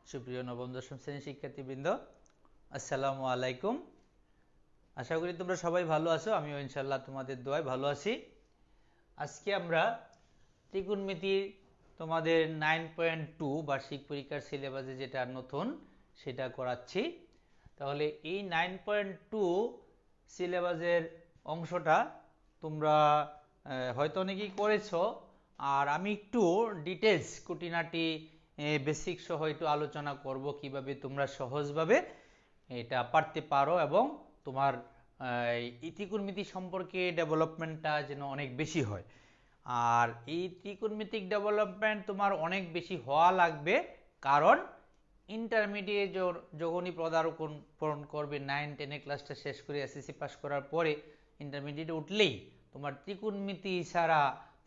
সুপ্রিয় নবম দশম শ্রেণীর শিক্ষার্থীবৃন্দ, আসসালামু আলাইকুম। আশা করি তোমরা সবাই ভালো আছো। আমিও ইনশাল্লাহ তোমাদের দোয়ায় ভালো আছি। আজকে আমরা ত্রিকোণমিতির তোমাদের 9.2 বার্ষিক পরীক্ষার সিলেবাসে যেটা নতুন সেটা করাচ্ছি। তাহলে এই 9.2 সিলেবাসের অংশটা তোমরা হয়তো অনেকেই করেছো, আর আমি একটু ডিটেলস খুঁটিনাটি বেসিক সহ একটু আলোচনা করব কিভাবে তোমরা সহজভাবে এটা পারতে পারো এবং তোমার ত্রিকোণমিতি সম্পর্কে ডেভেলপমেন্টটা যেন অনেক বেশি হয়। আর এই ত্রিকোণমিতিক ডেভেলপমেন্ট তোমার অনেক বেশি হওয়া লাগবে, কারণ ইন্টারমিডিয়েট যখনই পদার্পণ করবে 9-10 ক্লাসটা শেষ করে এসএসসি পাস করার পরে ইন্টারমিডিয়েটে উঠলেই তোমার ত্রিকোণমিতি ছাড়া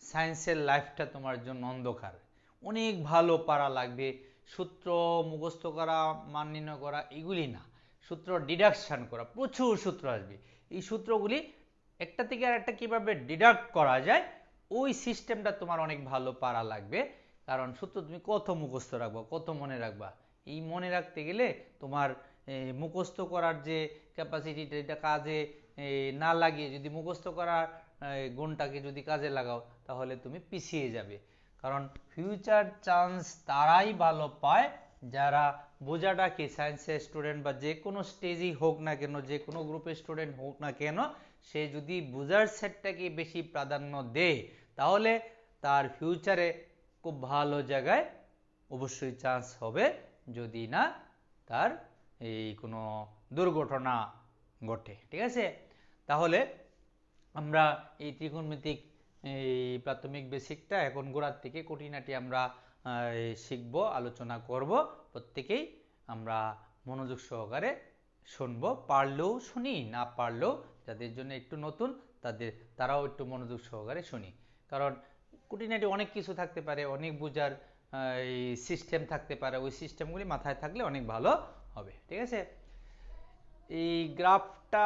সায়েন্সের লাইফটা তোমার জন্য অন্ধকার। অনেক ভালো পারা লাগবে। সূত্র মুখস্থ করা, মান নির্ণয় করা এগুলি না, সূত্র ডিডাকশান করা, প্রচুর সূত্র আসবে। এই সূত্রগুলি একটা থেকে আর একটা কীভাবে ডিডাক্ট করা যায় ওই সিস্টেমটা তোমার অনেক ভালো পারা লাগবে। কারণ সূত্র তুমি কত মুখস্থ রাখবা, কত মনে রাখবা, এই মনে রাখতে গেলে তোমার মুখস্থ করার যে ক্যাপাসিটিটা এটা কাজে না লাগিয়ে যদি মুখস্থ করার গুণটাকে যদি কাজে লাগাও তাহলে তুমি পিছিয়ে যাবে। কারণ ফিউচার চান্স তারাই ভালো পায় যারা বোঝাটাকে, সায়েন্সের স্টুডেন্ট বা যে কোনো স্টেজেই হোক না কেন, যে কোনো গ্রুপের স্টুডেন্ট হোক না কেন, সে যদি বোঝার সেটটাকে বেশি প্রাধান্য দেয় তাহলে তার ফিউচারে খুব ভালো জায়গায় অবশ্যই চান্স হবে, যদি না তার এই কোনো দুর্ঘটনা ঘটে। ঠিক আছে, তাহলে আমরা এই ত্রিকোণমিতিক এই প্রাথমিক বেসিকটা এখন গোড়ার থেকে খুঁটিনাটি আমরা শিখব, আলোচনা করব। প্রত্যেকেই আমরা মনোযোগ সহকারে শুনবো, পারলেও শুনি, না পারলেও যাদের জন্য একটু নতুন তারাও একটু মনোযোগ সহকারে শুনি। কারণ খুঁটিনাটি অনেক কিছু থাকতে পারে, অনেক বোঝার এই সিস্টেম থাকতে পারে, ওই সিস্টেমগুলি মাথায় থাকলে অনেক ভালো হবে। ঠিক আছে, এই গ্রাফটা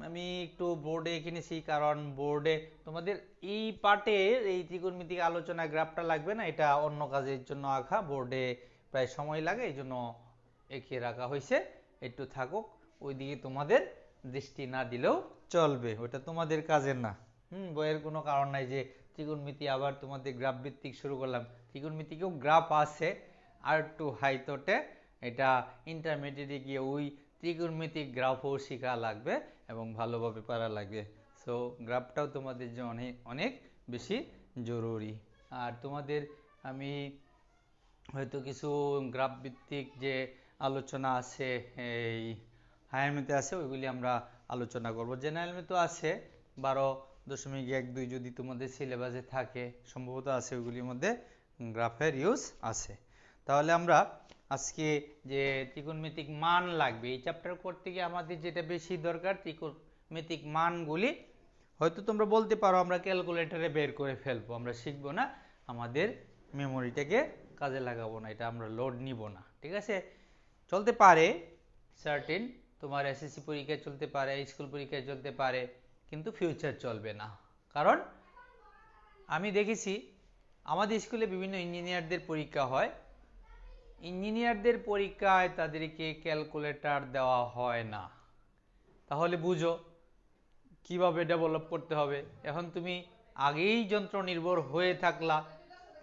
আমি একটু বোর্ডে এঁকে নিয়েছি, কারণ বোর্ডে তোমাদের এই পার্টে এই ত্রিকোণমিতিক আলোচনা গ্রাফটা লাগবে না, এটা অন্য কাজের জন্য আঁকা, বোর্ডে প্রায় সময় লাগে এই জন্য এঁকে রাখা হয়েছে। একটু থাকুক, ওইদিকে তোমাদের দৃষ্টি না দিলেও চলবে, ওটা তোমাদের কাজের না। বইয়ের কোনো কারণ নাই যে ত্রিকোণমিতি আবার তোমাদের গ্রাফ ভিত্তিক শুরু করলাম। ত্রিকোণমিতিকেও গ্রাফ আছে, আর একটু হাইতোটে, এটা ইন্টারমিডিয়েটে গিয়ে ওই ত্রিকোণমিতিক গ্রাফও শেখা লাগবে এবং ভালোভাবে পারা লাগবে। সো গ্রাফটাও তোমাদের জন্য অনেক অনেক বেশি জরুরি। আর তোমাদের আমি হয়তো কিছু গ্রাফ ভিত্তিক যে আলোচনা আছে এই হায়ার ম্যাথে আছে, ওইগুলি আমরা আলোচনা করব। জেনারেল ম্যাথও আছে 12.12 যদি তোমাদের সিলেবাসে থাকে, সম্ভবত আছে, ওইগুলির মধ্যে গ্রাফের ইউজ আছে। তাহলে আমরা আজকে যে ত্রিকোণমিতিক মান লাগবে এই চ্যাপ্টার করতে গিয়ে আমাদের যেটা বেশি দরকার, ত্রিকোণমিতিক মানগুলি হয়তো তোমরা বলতে পারো আমরা ক্যালকুলেটরে বের করে ফেলবো, আমরা শিখবো না, আমাদের মেমোরিটাকে কাজে লাগাবো না, এটা আমরা লোড নিব না। ঠিক আছে, চলতে পারে সার্টেন, তোমার এসএসসি পরীক্ষায় চলতে পারে, স্কুল পরীক্ষায় চলতে পারে, কিন্তু ফিউচার চলবে না। কারণ আমি দেখেছি আমাদের স্কুলে বিভিন্ন ইঞ্জিনিয়ারদের পরীক্ষা হয়, ইঞ্জিনিয়ারদের পরীক্ষায় তাদেরকে ক্যালকুলেটর দেওয়া হয় না। তাহলে বুঝো কিভাবে ডেভেলপ করতে হবে। এখন তুমি আগেই যন্ত্র নির্ভর হয়ে থাকলা,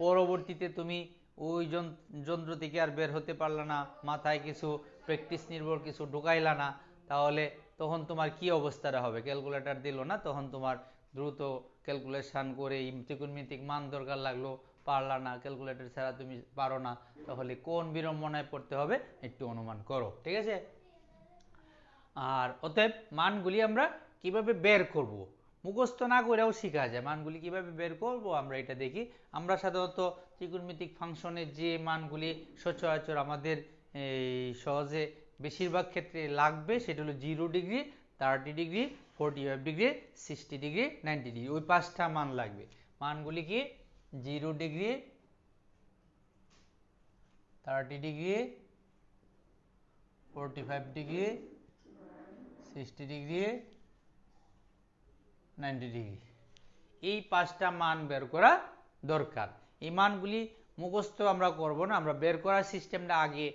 পরবর্তীতে তুমি ওই যন্ত্র থেকে আর বের হতে পারলা না, মাথায় কিছু প্র্যাকটিস নির্ভর কিছু ঢুকাইলা না, তাহলে তখন তোমার কি অবস্থাটা হবে? ক্যালকুলেটর দিল না, তখন তোমার দ্রুত ক্যালকুলেশন করে ত্রিকোণমিতিক মান দরকার লাগলো, পারলা না, ক্যালকুলেটর ছাড়া তুমি পারো না, তাহলে কোন বিড়ম্বনায় পড়তে হবে একটু অনুমান করো। ঠিক আছে, আর অতএব মানগুলি আমরা কিভাবে বের করব, মুখস্থ না করেও শেখা যায়। মানগুলি কিভাবে বের করব আমরা এটা দেখি। আমরা সাধারণত ত্রিকোণমিতিক ফাংশনের যে মানগুলি সচরাচর আমাদের এই সহজে বেশিরভাগ ক্ষেত্রে লাগবে সেটা হলো 0 degree, 30 degree, 45 degree, 60 degree, 90 degree, ওই 5টা মান লাগবে। মানগুলি কি? 0 degree, 30 degree, 45 degree, 60 degree, 90 degree, এই 5টা মান বের করা দরকার। এই মানগুলি মুখস্থ আমরা করব না, আমরা বের করার সিস্টেমটা আগে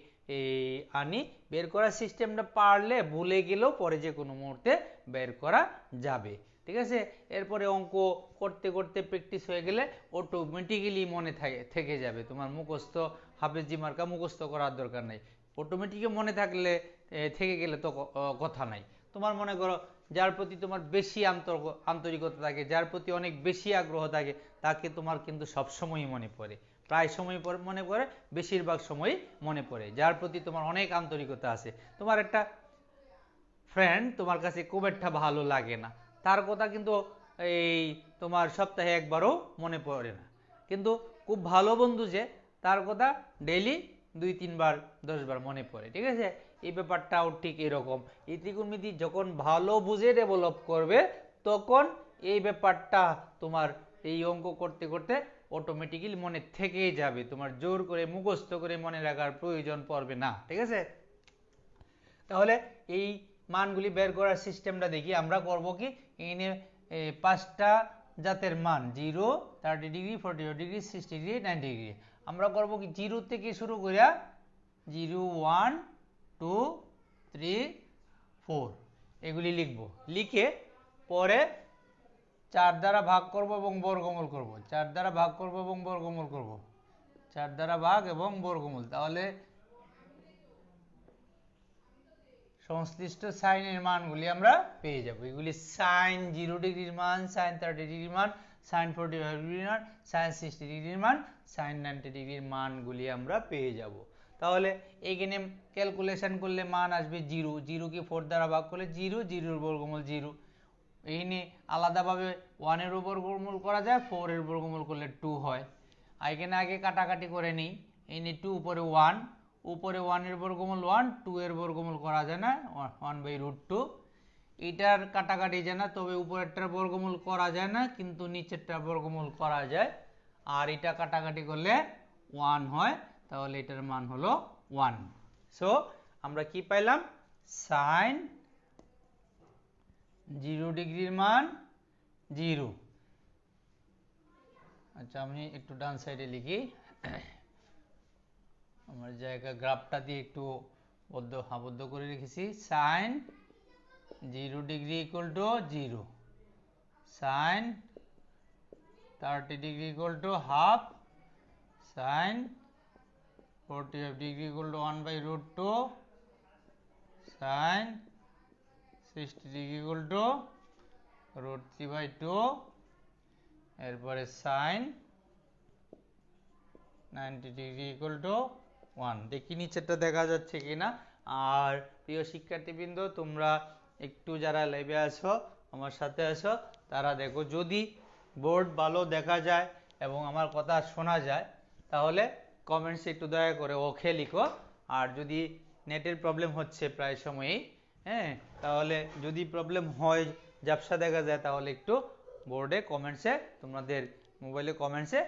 আনি। বের করার সিস্টেমটা পারলে ভুলে গেলেও পরে যে কোনো মুহূর্তে বের করা যাবে, ঠিক আছে। এরপরে অঙ্ক করতে করতে প্র্যাকটিস হয়ে গেলে অটোমেটিক্যালি মনে থেকে যাবে। তোমার মুখস্থ হাফেজি মার্কা মুখস্থ করার দরকার নাই, অটোমেটিকই মনে থাকলে থেকে গেলে তো কথা নাই। তোমার মনে করো যার প্রতি তোমার বেশি আন্তরিকতা থাকে, যার প্রতি অনেক বেশি আগ্রহ থাকে, তাকে তোমার কিন্তু সবসময়ই মনে পড়ে, প্রায় সময় মনে পড়ে, বেশিরভাগ সময়ই মনে পড়ে। যার প্রতি তোমার অনেক আন্তরিকতা আছে, তোমার একটা ফ্রেন্ড তোমার কাছে খুব একটা ভালো লাগে না, তার কথা কিন্তু এই তোমার সপ্তাহে একবারও মনে পড়ে না, কিন্তু খুব ভালো বন্ধু যে তার কথা ডেইলি 2-3 বার 10 বার মনে পড়ে, ঠিক আছে। এই ব্যাপারটাও ঠিক এরকম। এই ত্রিকোণমিতি যখন ভালো বুঝে ডেভেলপ করবে তখন এই ব্যাপারটা তোমার এই অঙ্ক করতে করতে অটোমেটিক্যালি মনে থেকেই যাবে, তোমার জোর করে মুখস্থ করে মনে রাখার প্রয়োজন পড়বে না, ঠিক আছে। তাহলে এই মানগুলি বের করার সিস্টেমটা দেখি। আমরা করব কি, এখানে 5টা জাতের মান 0, 30 ডিগ্রি, 40 ডিগ্রি, 60 ডিগ্রি, 90 ডিগ্রি। আমরা করব কি 0 থেকে শুরু করে 0, 1, 2, 3, 4 এগুলি লিখব। লিখে পরে 4 দ্বারা ভাগ করব এবং বর্গমূল করব, 4 দ্বারা ভাগ করব এবং বর্গমূল করব, 4 দ্বারা ভাগ এবং বর্গমূল। তাহলে সংশ্লিষ্ট সাইনের মানগুলি আমরা পেয়ে যাব। এগুলি সাইন 0 ডিগ্রির মান, সাইন 30 ডিগ্রির মান, সাইন 45 ডিগ্রির মান, সাইন 60 ডিগ্রির মান, সাইন 90 ডিগ্রির মানগুলি আমরা পেয়ে যাব। তাহলে এইখানে ক্যালকুলেশন করলে মান আসবে 0, 0 কে 4 দ্বারা ভাগ করলে 0, 0 বর্গমূল 0। এইখানে আলাদাভাবে 1 এর বর্গমূল করা যায়, 4 এর বর্গমূল করলে 2 হয়। এখানে আগে কাটাকাটি করে নিই। এইখানে 2 উপরে 1, উপরে 1 এর বর্গমূল 1, 2 এর বর্গমূল করা যায় না, 1/√2। এটার কাটাকাটি যায় না, তবে উপরেরটার বর্গমূল করা যায় না, কিন্তু নিচেরটার বর্গমূল করা যায়। আর এটা কাটাকাটি করলে 1 হয়, তাহলে এটার মান হলো 1। সো আমরা কি পাইলাম, সাইন 0 ডিগ্রির মান 0। আচ্ছা, আমি একটু ডান সাইডে লিখি, আমার জায়গা গ্রাফটা দিয়ে একটু আবদ্ধ করে রেখেছি। Sine 0 degree equal to 0, sine 30 degree equal to half, sine 45 degree equal to 1/√2, sine 60 degree equal to √3/2, এরপরে সাইন 90 ডিগ্রি ইকুয়াল টু 1। দেখি নিচেরটা দেখা যাচ্ছে কিনা। আর প্রিয় শিক্ষার্থীবৃন্দ, তোমরা একটু যারা লাইভে আছো আমার সাথে আছো, তারা দেখো, যদি বোর্ড ভালো দেখা যায় এবং আমার কথা শোনা যায় তাহলে কমেন্টসে একটু দয়া করে ওকে লিখো। আর যদি নেটের প্রবলেম হচ্ছে প্রায় সময়ই, হ্যাঁ, তাহলে যদি প্রবলেম হয়, ঝাপসা দেখা যায়, তাহলে একটু বোর্ডে কমেন্টসে, তোমাদের মোবাইলে কমেন্টসে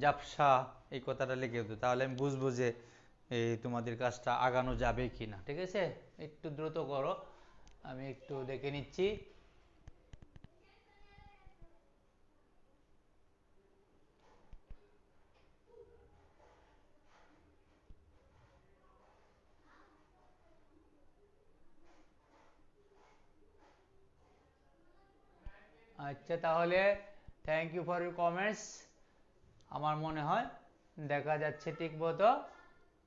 ঝাপসা এই কথাটা লিখে দিও, তাহলে আমি বুঝবো যে তোমাদের কাজটা আগানো যাবে কিনা, ঠিক আছে। একটু দ্রুত করো, আমি একটু দেখে নিচ্ছি। আচ্ছা, তাহলে thank you for your comments. আমার মনে হয় দেখা যাচ্ছে ঠিক মতো,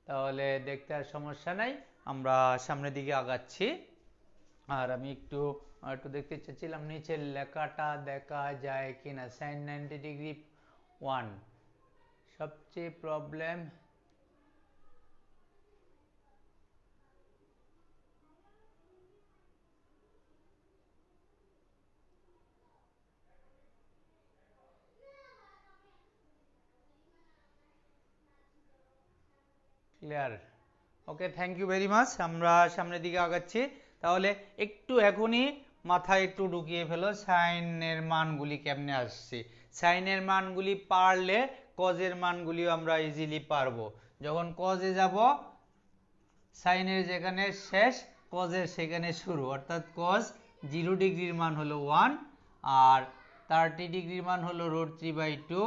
তাহলে দেখতে আর সমস্যা নাই, আমরা সামনের দিকে আগাচ্ছি। আর আমি একটু দেখতে চাচ্ছিলাম নিচের লেখাটা দেখা যায় কিনা। সাইন 90 ডিগ্রি 1 সবচেয়ে problem, clear? Okay, thank you very much. আমরা সামনের দিকে আগাচ্ছি। তাহলে একটু এখনই মাথায় একটু ঢুকিয়ে ফেলো সাইনের মানগুলি কেমনে আসছে। সাইনের মানগুলি পারলে কজের মানগুলিও আমরা ইজিলি পারবো। যখন কজে যাব, সাইনের যেখানে শেষ কজের সেখানে শুরু, অর্থাৎ কজ 0 ডিগ্রির মান হলো 1, আর 30 ডিগ্রির মান হলো √3/2,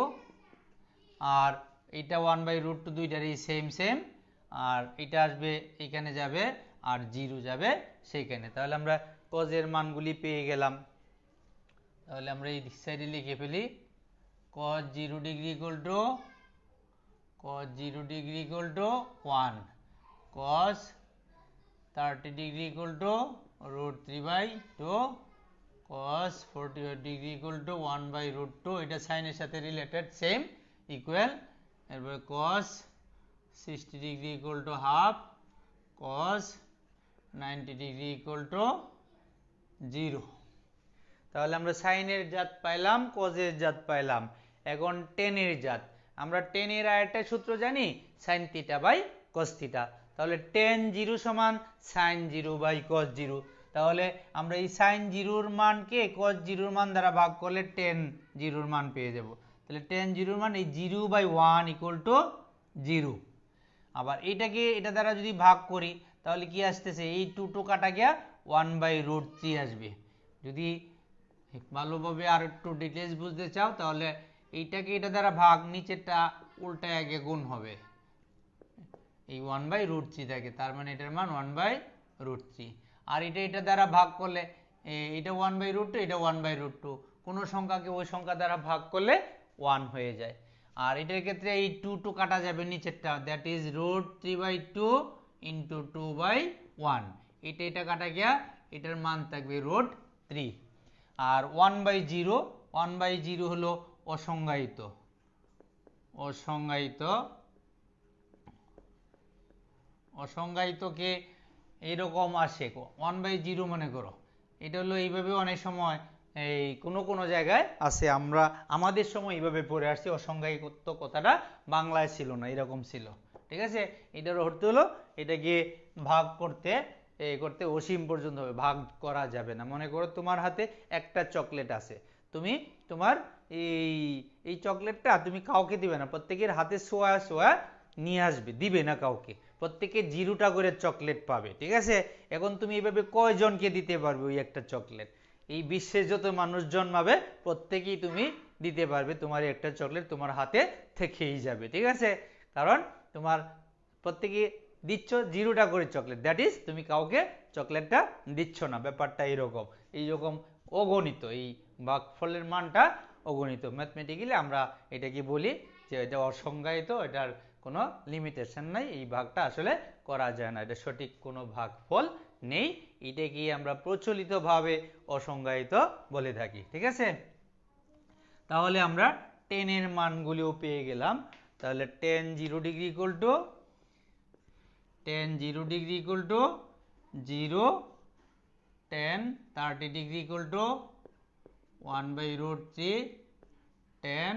আর এটা 1/√2 দুইটারই সেম সেম, আর এটা আসবে এখানে যাবে আর 0 যাবে সেইখানে। তাহলে আমরা কজের মানগুলি পেয়ে গেলাম। তাহলে আমরা এই সাইডে লিখে ফেলি cos 0 degree equal to 1, cos 30 degree equal to √3/2, cos 45 degree equal to 1/√2, এটা সাইনের সাথে রিলেটেড সেম ইকুয়াল। এরপরে cos 60 degree equal to half, cos 90 degree equal to 0। তাহলে আমরা সাইনের জাত পাইলাম, কজের জাত পাইলাম। এখন টেনের জাত, আমরা টেনের আরেকটা সূত্র জানি, sine theta by cos theta. তাহলে টেন 0 সমান সাইন 0/cos 0। তাহলে আমরা এই সাইন 0-র মানকে cos 0-র মান দ্বারা ভাগ করলে টেন 0-র মান পেয়ে যাব। তাহলে টেন 0-র মান এই 0/1 ইকুয়াল টু 0। আবার এটাকে এটা দ্বারা যদি ভাগ করি তাহলে কি আসতেছে, এই 2 কাটা গিয়া 1/√3 আসবে। যদি ভালোভাবে আর একটু ডিটেলস বুঝতে চাও তাহলে এইটাকে এটা দ্বারা ভাগ, নিচেরটা উল্টায় আগে গুণ হবে এই 1/√3 থাকে, তার মানে এটার মান 1/√3। আর এটা দ্বারা ভাগ করলে এটা 1/√2, এটা 1/√2, কোনো সংখ্যাকে ওই সংখ্যা দ্বারা ভাগ করলে 1 হয়ে যায়। আর এটার ক্ষেত্রে এই 2 কাটা যাবে নিচেরটা, দ্যাট ইজ √3/2 ইন্টু 2/1, এটা কাটা গিয়া এটার মান থাকবে √3। আর 1/0 হলো অসংজ্ঞায়িত, অসংজ্ঞায়িতকে এরকম আসে 1/0 মনে করো, এটা হলো এইভাবে অনেক সময় এই কোনো জায়গায় আছে, আমরা আমাদের সময় এইভাবে পড়ে আসছি। অসংজ্ঞায়িত কথাটা বাংলায় ছিল না, এরকম ছিল, ঠিক আছে। এটার অর্থ হলো এটাকে ভাগ করতে অসীম পর্যন্ত হবে, ভাগ করা যাবে না। মনে করো তোমার হাতে একটা চকলেট আছে, তুমি তোমার এই চকলেটটা তুমি কাউকে দিবে না, প্রত্যেকের হাতে সোয়া নিয়ে আসবে, দিবে না কাউকে, প্রত্যেকে 0টা করে চকলেট পাবে, ঠিক আছে। এখন তুমি এইভাবে কয়জনকে দিতে পারবে ওই একটা চকলেট? এই বিশ্বে যত মানুষ জন্মাবে প্রত্যেকেই তুমি দিতে পারবে, তোমার একটা চকলেট তোমার হাতে থেকেই যাবে, ঠিক আছে। কারণ তোমার প্রত্যেকে দিচ্ছ 0টা করে চকলেট, দ্যাট ইজ তুমি কাউকে চকলেটটা দিচ্ছ না। ব্যাপারটা এইরকম অগণিত, এই ভাগফলের মানটা অগণিত। ম্যাথমেটিক্যালি আমরা এটাকে বলি যে এটা অসংজ্ঞায়িত, এটার কোনো লিমিটেশন নাই, এই ভাগটা আসলে করা যায় না, এটা সঠিক কোনো ভাগফল নেই, এটাকে আমরা প্রচলিতভাবে অসংজ্ঞায়িত বলে থাকি, ঠিক আছে। তাহলে আমরা টেনের মানগুলিও পেয়ে গেলাম। তাহলে tan 0 degree equal to 0, tan 30 degree equal to 1/√3, tan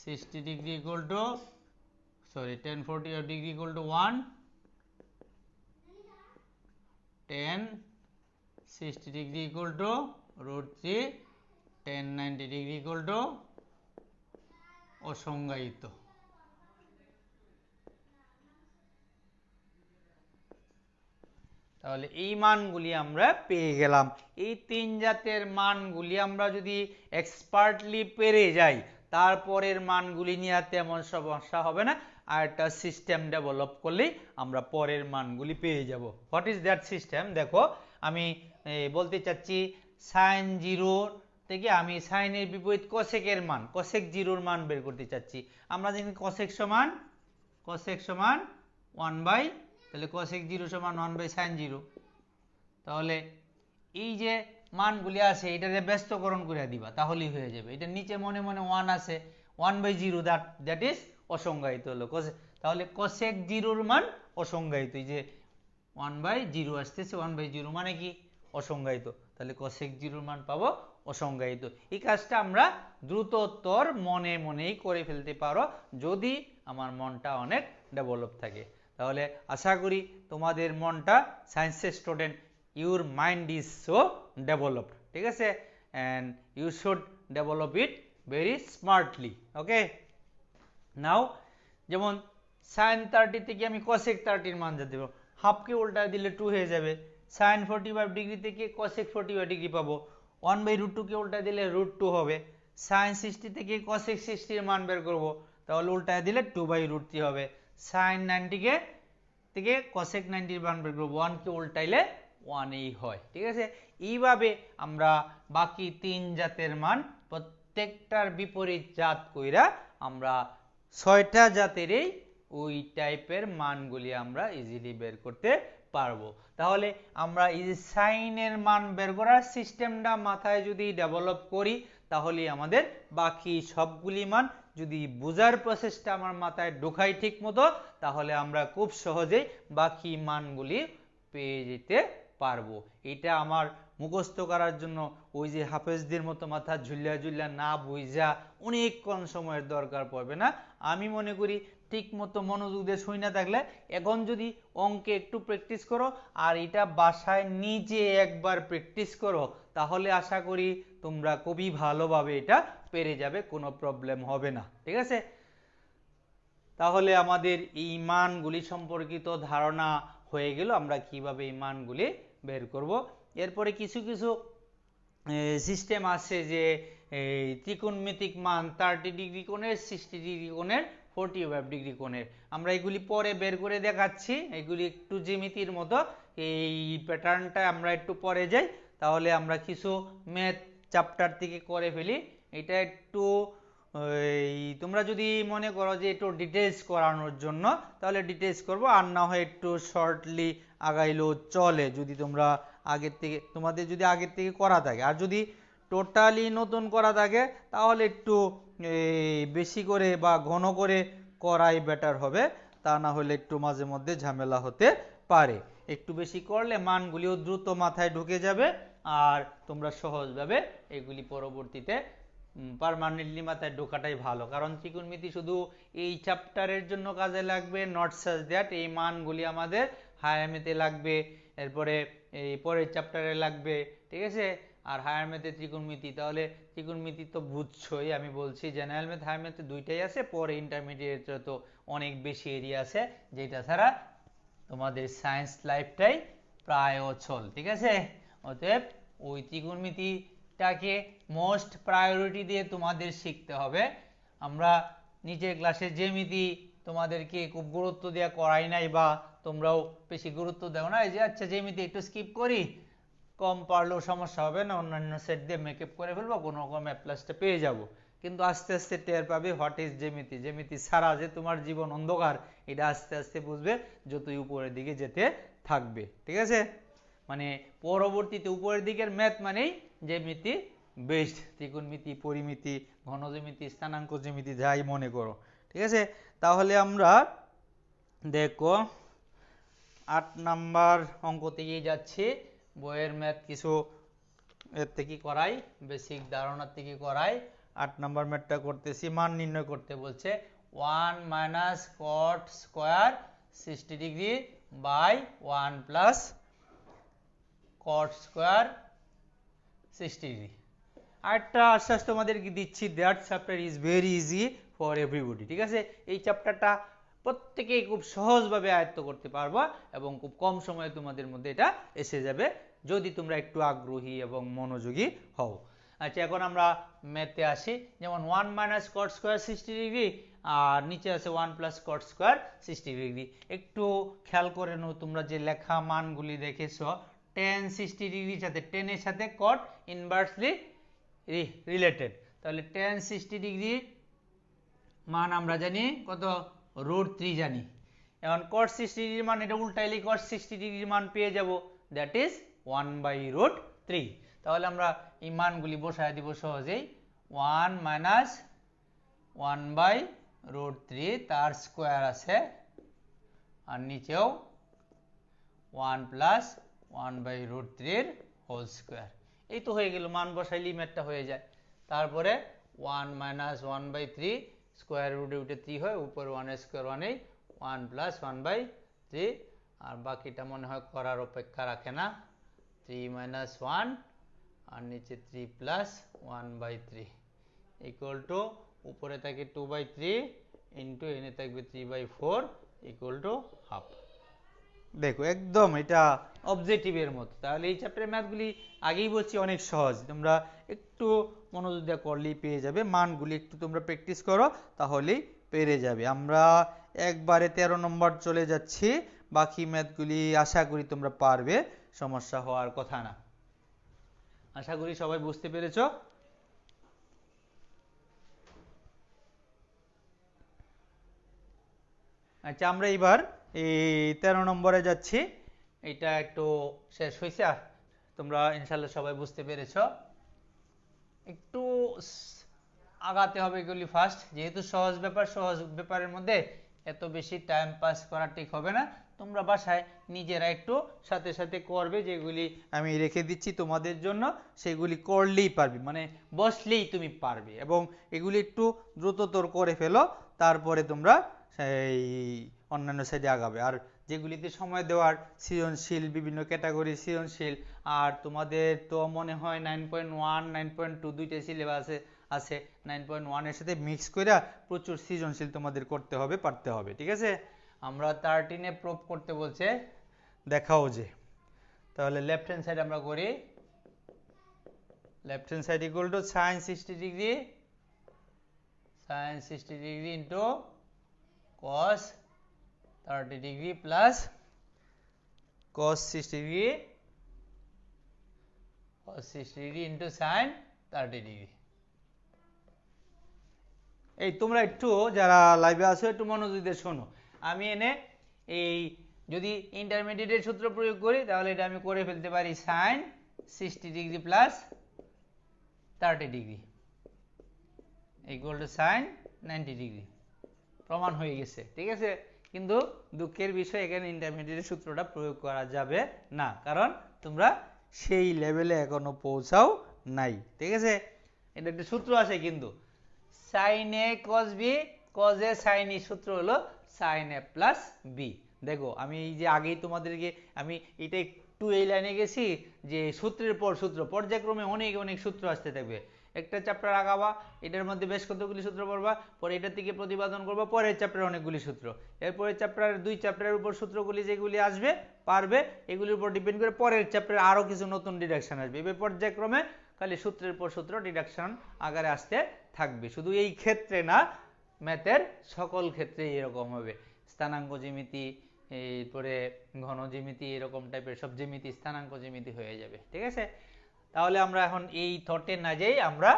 60 degree equal to tan 45 degree equal to 1, tan 60 degree equal to √3, tan 90 degree equal to অসংজ্ঞায়িত। তাহলে এই মানগুলি আমরা পেয়ে গেলাম। এই 3 জাতের মানগুলি আমরা যদি এক্সপার্টলি পেরে যাই তারপরের মানগুলি নিয়ে তেমন সমস্যা হবে না, আর একটা সিস্টেম ডেভেলপ করলেই আমরা পরের মানগুলি পেয়ে যাব। What is that system? দেখো আমি বলতে চাচ্ছি সাইন 0 থেকে আমি সাইনের বিপরীত কোসেকের মান, কোসেক 0-র মান বের করতে চাচ্ছি। আমরা জানি কোসেক সমান 1 তাহলে কোসেক 0 সমান 1/sin 0। তাহলে এই যে মানগুলি আছে এটাকে ব্যস্তকরণ করে দিবা, তাহলেই হয়ে যাবে। এটা নিচে মনে মনে 1 আছে, 1/0 দ্যাট ইজ অসংজ্ঞায়িত হলো। তাহলে কোসেক 0-র মান অসংজ্ঞায়িত, এই যে 1/0 আসতেছে, 1/0 মানে কি? অসংজ্ঞায়িত। তাহলে কোসেক 0-র মান পাবো অসংজ্ঞায়িত। এই কাজটা আমরা দ্রুততর মনে মনেই করে ফেলতে পারো যদি আমার মনটা অনেক ডেভেলপ থাকে। তাহলে আশা করি তোমাদের মনটা সায়েন্সের student, your mind is so developed, ঠিক আছে, and you should develop it very smartly. Okay, now যেমন সাইন 30 থেকে আমি কোসেক 30-র মান জানতে পারবো, হাফকে উল্টায় দিলে 2 হয়ে যাবে। সাইন 45 ডিগ্রি থেকে কোসেক 45 ডিগ্রি পাবো, 1/√2 কে উল্টায় দিলে √2 হবে। সাইন 60 থেকে কোসেক 60-র মান বের করবো, তাহলে উল্টায় দিলে 2/√3 হবে। sin 90 থেকে cosec 90 মান বের করব, 1 কে উল্টাইলে 1 এই হয়। ঠিক আছে, এইভাবে আমরা বাকি 3 জাতের মান প্রত্যেকটার বিপরীত জাত কইরা আমরা 6টা জাতেরই ওই টাইপের মানগুলি আমরা ইজিলি বের করতে পারবো। তাহলে আমরা এই যে সাইনের মান বের করার সিস্টেমটা মাথায় যদি ডেভেলপ করি, তাহলে আমাদের বাকি সবগুলি মান যদি বোঝার প্রসেসটা আমার মাথায় ঢোকাই ঠিক মতো, তাহলে আমরা খুব সহজেই বাকি মানগুলি পেয়ে যেতে পারবো। এটা আমার মুখস্থ করার জন্য ওই যে হাফেজদের মতো মাথা ঝুল্লা ঝুল্লা না বুঝা অনেকক্ষণ সময়ের দরকার পড়বে না। আমি মনে করি ঠিক মতো মনোযোগ দিয়ে শুই না থাকলে এখন যদি অঙ্কে একটু প্র্যাকটিস করো আর এটা বাসায় নিজে একবার প্র্যাকটিস করো, তাহলে আশা করি তোমরা খুবই ভালোভাবে এটা পেরে যাবে, কোনো প্রবলেম হবে না। ঠিক আছে, তাহলে আমাদের এই মানগুলি সম্পর্কিত ধারণা হয়ে গেল আমরা কিভাবে এই মানগুলি বের করব। এরপরে কিছু কিছু সিস্টেম আছে যে ত্রিকোণমিতিক মান 30 ডিগ্রি কোণের, 60 ডিগ্রি কোণের, 45 ডিগ্রি কোণের, আমরা এগুলি পরে বের করে দেখাচ্ছি। এগুলি একটু জ্যামিতির মতো, এই প্যাটার্নটা আমরা একটু পরে যাই, তাহলে আমরা কিছু ম্যাথ চ্যাপ্টার থেকে করে ফেলি। এটা একটু তোমরা যদি মনে করো যে একটু ডিটেলস করানোর জন্য, তাহলে ডিটেলস করব, আর না হয় একটু শর্টলি আগাইলেও চলে যদি তোমরা আগের থেকে তোমাদের যদি আগের থেকে করা থাকে। আর যদি টোটালি নতুন করা থাকে তাহলে একটু বেশি করে বা ঘন করে করাই বেটার হবে, তা না হলে একটু মাঝে মধ্যে ঝামেলা হতে পারে। একটু বেশি করলে মানগুলিও দ্রুত মাথায় ঢুকে যাবে আর তোমরা সহজভাবে এগুলি পরবর্তীতে পার্মানেন্টলি মাথায় ঢোকাটাই ভালো। কারণ ত্রিকোণমিতি শুধু এই চ্যাপ্টারের জন্য কাজে লাগবে, নট সাচ দ্যাট এই মানগুলি আমাদের হায়ার ম্যাথে লাগবে, এরপরে এই পরের চ্যাপ্টারে লাগবে। ঠিক আছে, আর হায়ার ম্যাথে ত্রিকোণমিতি, তাহলে ত্রিকোণমিতি তো বুঝছোই, আমি বলছি জেনারেল ম্যাথ হায়ার ম্যাথে দুইটাই আছে, পরে ইন্টারমিডিয়েটে তো অনেক বেশি এরিয়া আছে, যেটা ছাড়া তোমাদের সায়েন্স লাইফটাই প্রায় অচল। ঠিক আছে, অতএব ওই ত্রিকোণমিতিটাকে মোস্ট প্রায়োরিটি দিয়ে তোমাদের শিখতে হবে। আমরা নিচের ক্লাসে জ্যামিতি তোমাদেরকে খুব গুরুত্ব দিয়ে করাই নাই, বা তোমরাও বেশি গুরুত্ব দাও না, এই যে আচ্ছা জ্যামিতি একটু স্কিপ করি, কম পারলেও সমস্যা হবে না, অন্যান্য সেট দিয়ে মেকআপ করে ফেলবো, কোনো রকম প্লাসটা পেয়ে যাব। কিন্তু আস্তে আস্তে টের পাবে হোয়াট ইজ জ্যামিতি, জ্যামিতি ছাড়া যে তোমার জীবন অন্ধকার, এটা আস্তে আস্তে বুঝবে যতই উপরের দিকে যেতে থাকবে। ঠিক আছে, মানে পরবর্তীতে উপরের দিকের ম্যাথ মানেই জ্যামিতি বেস্ট, ত্রিকোণমিতি, পরিমিতি, ঘনজ্যামিতি, স্থানাঙ্ক জ্যামিতি, যাই মনে করো। ঠিক আছে, তাহলে আমরা দেখো 8 নাম্বার অঙ্ক থেকেই যাচ্ছি। বইয়ের ম্যাথ কিছু এর থেকে করাই, বেসিক ধারণা থেকে করাই। 8 নাম্বার ম্যাথটা করতেছি, মান নির্ণয় করতে বলছে 1 minus cot square 60 degree by 1 plus cot square 60 degree. আরেকটা আশ্বাস তোমাদেরকে দিচ্ছি, that chapter is very easy for everybody. ঠিক আছে, এই চ্যাপ্টারটা প্রত্যেকেই খুব সহজভাবে আয়ত্ত করতে পারবা এবং খুব কম সময়ে তোমাদের মধ্যে এটা এসে যাবে যদি তোমরা একটু আগ্রহী এবং মনোযোগী হও। আচ্ছা, এখন আমরা ম্যাথে আসি। যেমন 1 মাইনাস কট স্কোয়ার 60 ডিগ্রি আর নিচে আছে 1 প্লাস কট স্কোয়ার 60 ডিগ্রি। একটু খেয়াল করে নাও, তোমরা যে লেখা মানগুলি দেখেছো tan 60 ডিগ্রির সাথে tan এর সাথে কট ইনভার্সলি রিলেটেড, তাহলে tan 60 ডিগ্রি মান আমরা জানি কত, √3 জানি। এখন cos 60 ডিগ্রির মান এটা উল্টাইলে cos 60 ডিগ্রির মান পেয়ে যাব, দ্যাট ইজ 1/√3। তাহলে আমরা এই মানগুলি বসায় দিব সহজেই, 1 মাইনাস 1/√3 তার স্কোয়ার আছে আর নিচেও 1 প্লাস 1/√3 এর হোল স্কোয়ার। এই তো হয়ে গেল, মান বসাইলেই ম্যাথটা হয়ে যায়। তারপরে 1 মাইনাস 1/3 স্কোয়ার রুটে উঠে 3 হয়, উপরে 1 স্কোয়ার 1 1 প্লাস 1/3, আর বাকিটা মনে হয় করার অপেক্ষা রাখে না, 3 মাইনাস 1 আর নিচে 3 প্লাস 1/3 ইকুয়াল টু উপরে থাকে 2/3 ইন্টু এনে থাকবে 3/4 ইকুয়াল টু হাফ। দেখো একদম এটা অবজেক্টিভের মতো। তাহলে এই চ্যাপ্টারের ম্যাথগুলি আগেই বলছি অনেক সহজ, তোমরা একটু মনোযোগ দিয়ে করলেই পেয়ে যাবে। মানগুলি একটু তোমরা প্র্যাকটিস করো তাহলেই পেরে যাবে। আমরা একবারে 13 নম্বর চলে যাচ্ছি, বাকি ম্যাথগুলি আশা করি তোমরা পারবে, সমস্যা হওয়ার কথা না। আশা করি সবাই বুঝতে পেরেছো। আচ্ছা, আমরা এবার এই 13 নম্বরে যাচ্ছি। এটা একটু শেষ হয়েছে, তোমরা ইনশাল্লাহ সবাই বুঝতে পেরেছো। একটু আগাতে হবে এগুলি ফার্স্ট, যেহেতু সহজ ব্যাপার, সহজ ব্যাপারের মধ্যে এত বেশি টাইম পাস করা ঠিক হবে না। তোমরা বাসায় নিজেরা একটু সাথে সাথে করবে, যেগুলি আমি রেখে দিচ্ছি তোমাদের জন্য, সেগুলি করলেই পারবে, মানে বসলেই তুমি পারবে। এবং এগুলি একটু দ্রুততর করে ফেলো, তারপরে তোমরা এই অন্যান্য সাইডে আগাবে। আর যেগুলিতে সময় দেওয়ার সৃজনশীল, বিভিন্ন ক্যাটাগরি সৃজনশীল, আর তোমাদের তো মনে হয় 9.1 9.2 দুইটা সিলেবাস আছে। 9.1 এর সাথে মিক্স করে প্রচুর সৃজনশীল তোমাদের করতে হবে, পারতে হবে, ঠিক আছে। আমরা 13 প্রুফ করতে বলছে, দেখাও যে। তাহলে লেফট হ্যান্ড সাইড আমরা করি। Left hand side equal to sin 60 degree, sin 60 degree into cos 30 degree plus cos 60 degree, cos 60 degree into sin 30 degree. এই তোমরা একটু যারা লাইভে আছো একটু মনোযোগ দিয়ে শোনো। আমি এনে এই যদি ইন্টারমিডিয়েটের সূত্র প্রয়োগ করি, তাহলে এটা আমি করে ফেলতে পারি sin 60 degree plus 30 degree equal two sin 90 degree. প্রমাণ হয়ে গেছে, ঠিক আছে। কিন্তু দুঃখের বিষয়, এখানে ইন্টারমিডিয়েটের সূত্রটা প্রয়োগ করা যাবে না, কারণ তোমরা সেই লেভেলে এখনো পৌঁছাও নাই, ঠিক আছে। এটা একটা সূত্র আছে কিন্তু, sin a cos b cos a sin e, সূত্র হলো sin a প্লাস b। দেখো আমি এই যে আগেই তোমাদেরকে আমি এটা একটু এই লাইনে গেছি যে সূত্রের পর সূত্র, পর্যায়ক্রমে অনেক অনেক সূত্র আসতে থাকবে। একটা চ্যাপ্টার আগাবা, এটার মধ্যে বেশ কতগুলি সূত্র পড়বা, পরে এটার থেকে প্রতিপাদন করবা, পরের চ্যাপ্টারে অনেকগুলি সূত্র, এরপরের চ্যাপ্টারের দুই চ্যাপ্টারের উপর সূত্রগুলি যেগুলি আসবে পারবে, এগুলির উপর ডিপেন্ড করে পরের চ্যাপ্টারে আরো কিছু নতুন ডিডাকশন আসবে। এবার পর্যায়ক্রমে খালি সূত্রের পর সূত্র ডিডাকশন আকারে আসতে থাকবে। শুধু এই ক্ষেত্রে না, ম্যাথের সকল ক্ষেত্রে এরকম হবে। স্থানাঙ্ক জ্যামিতি, এরপরে ঘন জ্যামিতি, এরকম টাইপের সব জ্যামিতি স্থানাঙ্ক জ্যামিতি হয়ে যাবে, ঠিক আছে। তাহলে আমরা এখন এই থটে না যাই, আমরা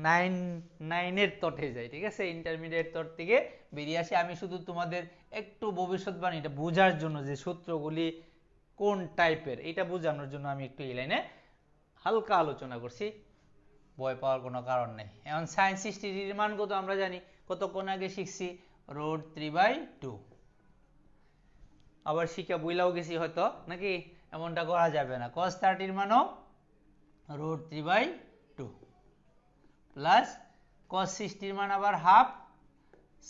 9 এর থটে যাই, ঠিক আছে। ইন্টারমিডিয়েট থট থেকে বেরিয়ে আসি। আমি শুধু তোমাদের একটু ভবিষ্যৎবাণীটা বোঝার জন্য, যে সূত্রগুলি কোন টাইপের, এটা বোঝানোর জন্য আমি একটু এই লাইনে হালকা আলোচনা করছি, ভয় পাওয়ার কোনো কারণ নেই। এখন sin 60 ডিগ্রির মান কত আমরা জানি, কতক্ষণ আগে শিখছি, √3/2। আবার শিখা বইলাও গেছি হয়তো, নাকি? এমনটা করা যাবে না। cos 30 এর মানও √3/2 প্লাস cos 60 এর মান আবার হাফ,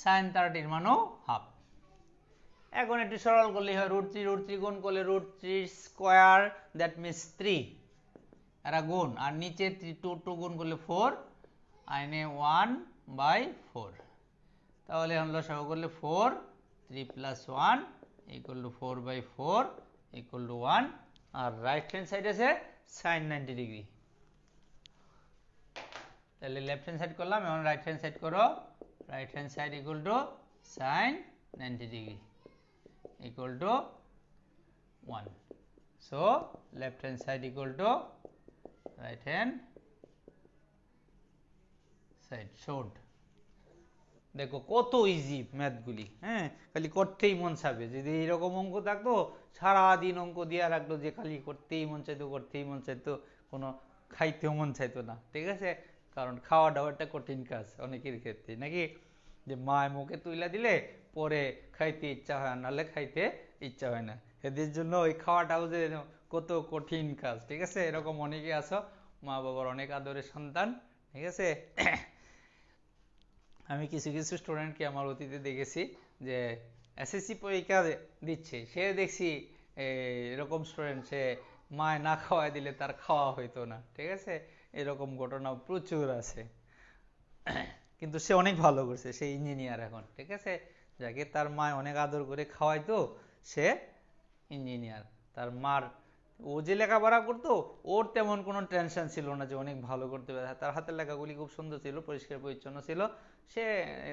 sin 30 এর মানও হাফ। এখন একটু সরল করলেই হয়, √3 গুণ করলে √3 স্কয়ার, দ্যাট মিন্স 3 এরা গুণ, আর নিচে 2 গুণ করলে 4, আইনে 1/4। তাহলে এখন লসাগু করলে 4, 3 + 1 = 4/4 = 1। আর রাইট হ্যান্ড সাইড আছে sin 90 ডিগ্রি। তাহলে লেফট হ্যান্ড সাইড করলাম, এখন রাইট হ্যান্ড সাইড করো। Right hand side = sin 90 degree = 1। So left hand side right hand side showed. দেখো কত ইজি ম্যাথগুলি, হ্যাঁ, খালি করতেই মন চাবে। যদি এরকম অঙ্ক থাকতো, সারাদিন অঙ্ক দিয়ে রাখলো, যে খালি করতেই মন চাইতো, করতেই মন চাইতো, কোনো খাইতেও মন চাইতো না, ঠিক আছে। কারণ খাওয়া দাওয়াটা কঠিন কাজ অনেকের ক্ষেত্রে, নাকি? যে মায় মুখে তুইলা দিলে পরে খাইতে ইচ্ছা হয়, নাহলে খাইতে ইচ্ছা হয় না। এদের জন্য ওই খাওয়াটাও যে কত কঠিন কাজ, ঠিক আছে। এরকম অনেকে আছো, মা বাবার অনেক আদরের সন্তান, ঠিক আছে। আমি কিছু কিছু স্টুডেন্টকে আমার অতীতে দেখেছি যে এসএসসি পরীক্ষা দিচ্ছে, সে দেখছি এরকম স্টুডেন্ট, সে মায় না খাওয়াই দিলে তার খাওয়া হইতো না, ঠিক আছে। এরকম ঘটনা প্রচুর আছে। কিন্তু সে অনেক ভালো করছে, সে ইঞ্জিনিয়ার এখন, ঠিক আছে। যাকে তার মায় অনেক আদর করে খাওয়াইতো, সে ইঞ্জিনিয়ার। তার মার ও যে লেখাপড়া করতো ওর তেমন কোনো টেনশন ছিল না যে অনেক ভালো করতে পারে, তার হাতের লেখাগুলি খুব সুন্দর ছিল, পরিষ্কার পরিচ্ছন্ন ছিল, সে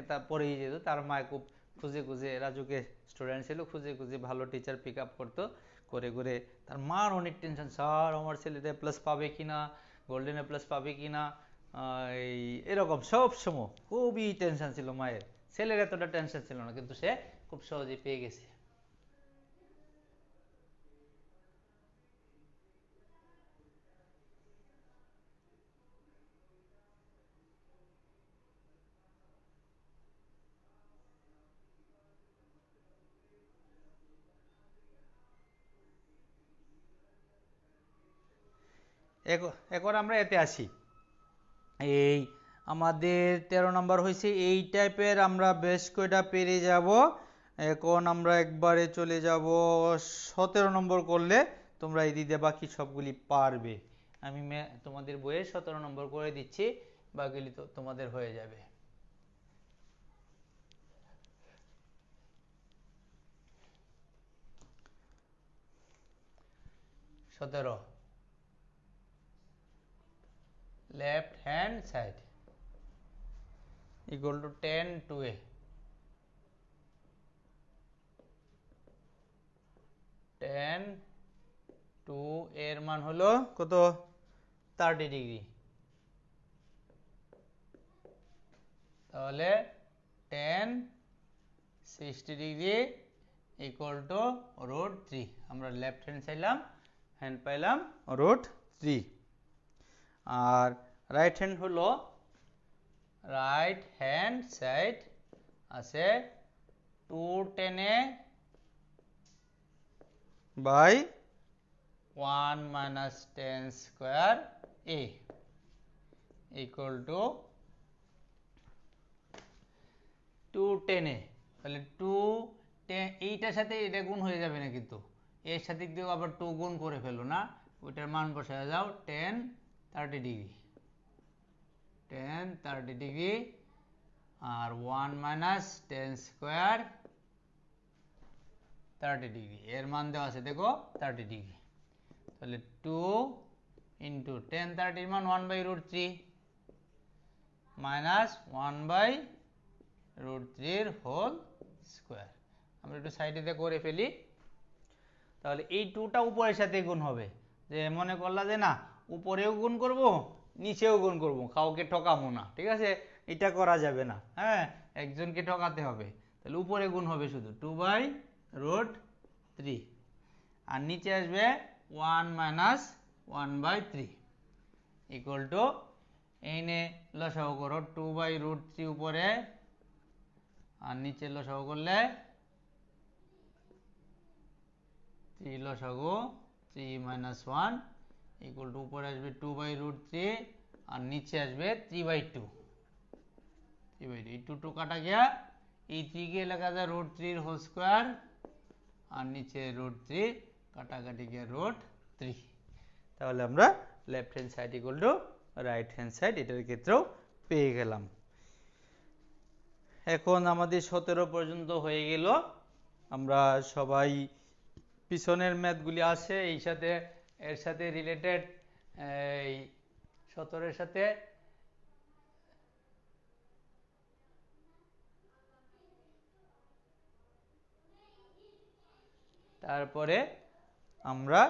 তা পড়েই যেত। তার মায় খুব খুঁজে খুঁজে, রাজুকে স্টুডেন্ট ছিল, খুঁজে খুঁজে ভালো টিচার পিক আপ করতো, করে করে। তার মার অনেক টেনশন, স্যার আমার ছেলেটা এ প্লাস পাবে কিনা, গোল্ডেন এ প্লাস পাবে কিনা, এই এরকম সব সময় খুবই টেনশন ছিল মায়ের। ছেলের এতটা টেনশন ছিল না, কিন্তু সে খুব সহজে পেয়ে গেছে। এখন আমরা এতে আসি। এই আমাদের 13 নম্বর হয়েছে, এই টাইপের আমরা বেশ কয়টা পেরে যাব। এখন আমরা একবারে চলে যাব 17 নম্বর করলে তোমরা এই দিতে বাকি সবগুলি পারবে। আমি তোমাদের বইয়ে 17 নম্বর করে দিচ্ছি, বাকিগুলি তো তোমাদের হয়ে যাবে। 17 left hand side equal to 10 2a, 10 2 এর মান হলো কত, 30 ডিগ্রি। তাহলে 10 60 ডিগ্রি ইকুয়াল টু রুট 3। আমরা লেফট হ্যান্ড চাইলাম, হ্যান্ড পাইলাম রুট 3। আর রাইট হ্যান্ড হলো, রাইট হ্যান্ড সাইড আছে 210 by 1 minus 10 square a equal to 210। তাহলে 210 এইটার সাথে এটা গুণ হয়ে যাবে না, কিন্তু এর সাথে দিয়েও আবার 2 গুণ করে ফেলো না, ওইটার মান বসায় যাও 10 30 ডিগ্রি, 10 30 ডিগ্রি। আর 1 মাইনাস 10 স্কোয়ার 30 ডিগ্রি, এর মান দেওয়া আছে দেখো 30 ডিগ্রি। তাহলে 2 ইন্টু 10 30 মান 1 by root 3 minus 1 by root 3 whole square. আমরা একটু সাইডে করে ফেলি। তাহলে এই 2টা উপরের সাথে গুণ হবে, যে মনে করলা যে না উপরেও গুণ করব নিচেও গুণ করব, কাউকে ঠকাবো না, ঠিক আছে, এটা করা যাবে না, হ্যাঁ, একজনকে ঠকাতে হবে। তাহলে উপরে গুণ হবে শুধু 2 বাই রুট 3, আর নিচে আসবে 1 মাইনাস 1 বাই 3 ইকুয়াল টু, এনে লসাগু করো 2 বাই রুট 3 উপরে, আর নিচে লসাগু করলে 3 লসাগু 3 মাইনাস 1 ইকুয়াল টু, উপরে আসবে 2 বাই রুট 3 আর নিচে আসবে 3 বাই 2, 3 বাই 2, এই 2 2 কাটা গিয়া এই 3 কে লেখা যায় রুট 3 হোল স্কোয়ার, আর নিচে রুট 3 কাটাকাটি গিয়ে রুট 3। তাহলে আমরা left hand side equal to right hand side এটার ক্ষেত্রেও পেয়ে গেলাম। এখন আমাদের 17 পর্যন্ত হয়ে গেল। আমরা সবাই পিছনের ম্যাথগুলি আছে এই সাথে, এর সাথে রিলেটেড, এই 17 সাথে তারপরে আমরা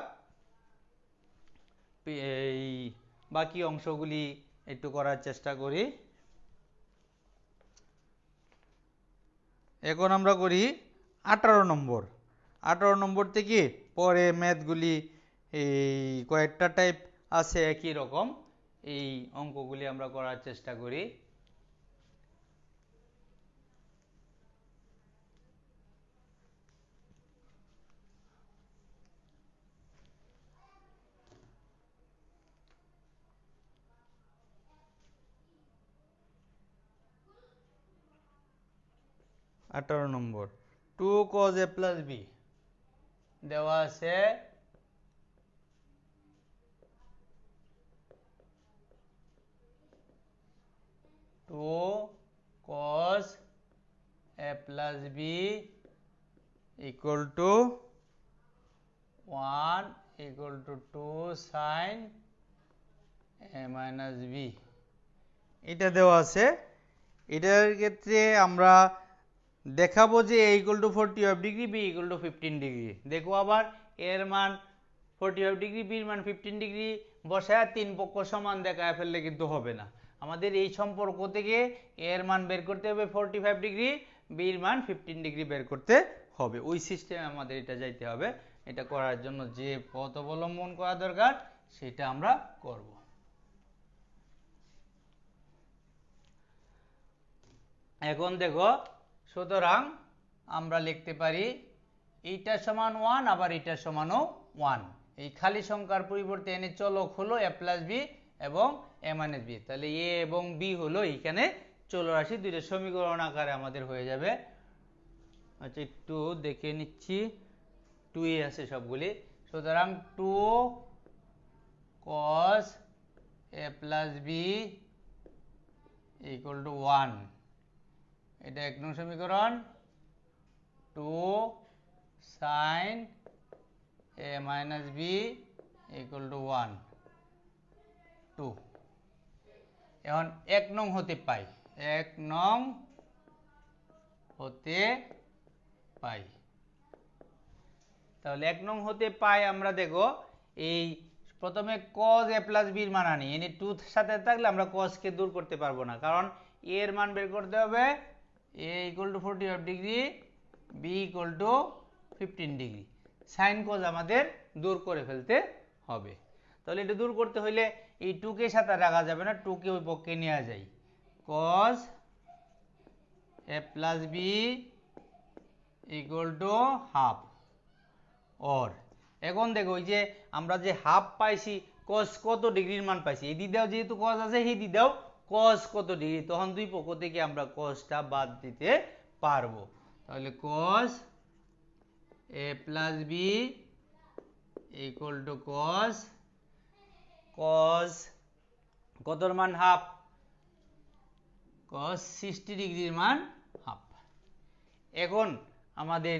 এই বাকি অংশগুলি একটু করার চেষ্টা করি। এখন আমরা করি 18 নম্বর। 18 নম্বর থেকে পরে ম্যাথগুলি এই কয়েকটা টাইপ আছে একই রকম, এই অঙ্কগুলি আমরা করার চেষ্টা করি। আঠারো নম্বর 2 cos a প্লাস বি দেওয়া আছে, two cos a plus B equal to 1 equal to 2 sine A minus B, এটা দেওয়া আছে। এটার ক্ষেত্রে আমরা দেখাবো যে A equal to 45 degree, B equal to 15 degree. দেখো আবার এর মান 45 ডিগ্রি, বির মান 15 ডিগ্রি বসায় তিন পক্ষ সমান দেখায় ফেললে কিন্তু হবে না। আমাদের এই সম্পর্ক থেকে এর মান বের করতে হবে 45 ডিগ্রি, বির মান 15 ডিগ্রি বের করতে হবে। ওই সিস্টেমে আমাদের এটা যাইতে হবে। এটা করার জন্য যে পথ অবলম্বন করা দরকার সেটা আমরা করব। এখন দেখো, সুতরাং আমরা লিখতে পারি এইটা সমান 1, আবার এইটা সমানও 1। এই খালি সংখ্যার পরিবর্তে এনে চলক হলো a প্লাস বি এবং a মাইনাস বি। তাহলে এ এবং বি হলো এইখানে চলরাশি, দুইটা সমীকরণ আকারে আমাদের হয়ে যাবে। আচ্ছা, একটু দেখে নিচ্ছি, 2 আছে সবগুলি। সুতরাং 2 cos a plus B equal to 1, এটা 1 নং সমীকরণ। 2 sin a minus B equal to 1, 2। এখন 1 নং হতে পাই, 1 নং হতে পাই। তাহলে 1 নং হতে পাই আমরা দেখো, এই প্রথমে cos a প্লাস বির মান আনি। এনে 2 সাথে থাকলে আমরা cos কে দূর করতে পারবো না, কারণ a এর মান বের করতে হবে a equal to 45 degree, b equal to 15 degree. Sine cos আমাদের দূর করে ফেলতে হবে। তাহলে এটা দূর করতে হলে এই 2 কে সাথে রাখা যাবে না, 2 কে ওই পক্ষে নেওয়া যায়। cos a plus B equal to half. ওর এখন দেখো, ওই যে আমরা যে হাফ পাইছি, cos কত ডিগ্রির মান পাইছি, এই দিদাও যেহেতু cos আছে, এই দিদাও cos কত ডিগ্রি, তখন দুই পক্ষ থেকে আমরা cosটা বাদ দিতে পারবো। তাহলে cos a plus B equal to cos কতর মান হাফ, cos 60 ডিগ্রির মান হাফ। এখন আমাদের